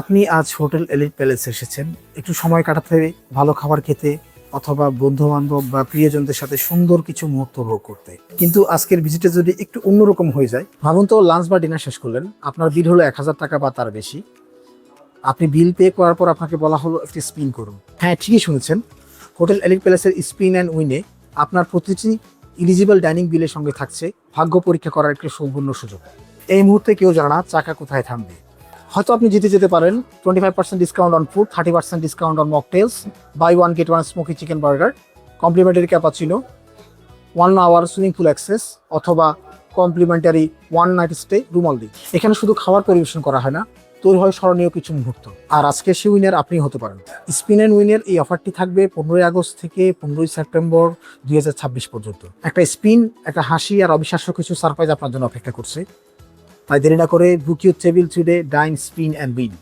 আপনি আজ hotel elite palace এসেছেন একটু সময় কাটাতে, ভালো খাবার খেতে, অথবা বন্ধু বান্ধব বা প্রিয়জনদের সাথে সুন্দর কিছু মুহূর্ত উপভোগ করতে। কিন্তু আজকের ভিজিটে যদি একটু অন্যরকম হয়ে যায়, ভাবুন তো লাঞ্চ বা ডিনার শেষ করলেন, আপনার বিল হলো 1,000 টাকা বা তার বেশি। আপনি বিল পে করার পর আপনাকে বলা হলো একটি স্পিন করুন। হ্যাঁ, ঠিকই শুনেছেন, হোটেল এলিট প্যালেসের স্পিন অ্যান্ড উইনে আপনার প্রতিটি ইলিজিবল ডাইনিং বিলের সঙ্গে থাকছে ভাগ্য পরীক্ষা করার একটি সম্পূর্ণ সুযোগ। এই মুহূর্তে কেউ জানে না চাকা কোথায় থামবে। হয়তো আপনি জিতে যেতে পারেন 25% discount on food, 30% discount on mocktails, buy one get one smoky chicken burger, complimentary cappuccino, 1 hour swimming pool access, অথবা complimentary one night stay room only. এখানে শুধু খাবার পরিবেশন করা হয় না, তৈরি হয় স্মরণীয় কিছু মুহূর্ত। আর আজকে সে উইনার আপনি হতে পারেন। স্পিন অ্যান্ড উইনের এই অফারটি থাকবে 15 আগস্ট থেকে 15 সেপ্টেম্বর 2026 পর্যন্ত। একটা স্পিন, একটা হাসি আর অবিশ্বাস্য কিছু সারপ্রাইজ আপনার জন্য অপেক্ষা করছে। তাই দেরি না করে book your table today, dine, spin and win.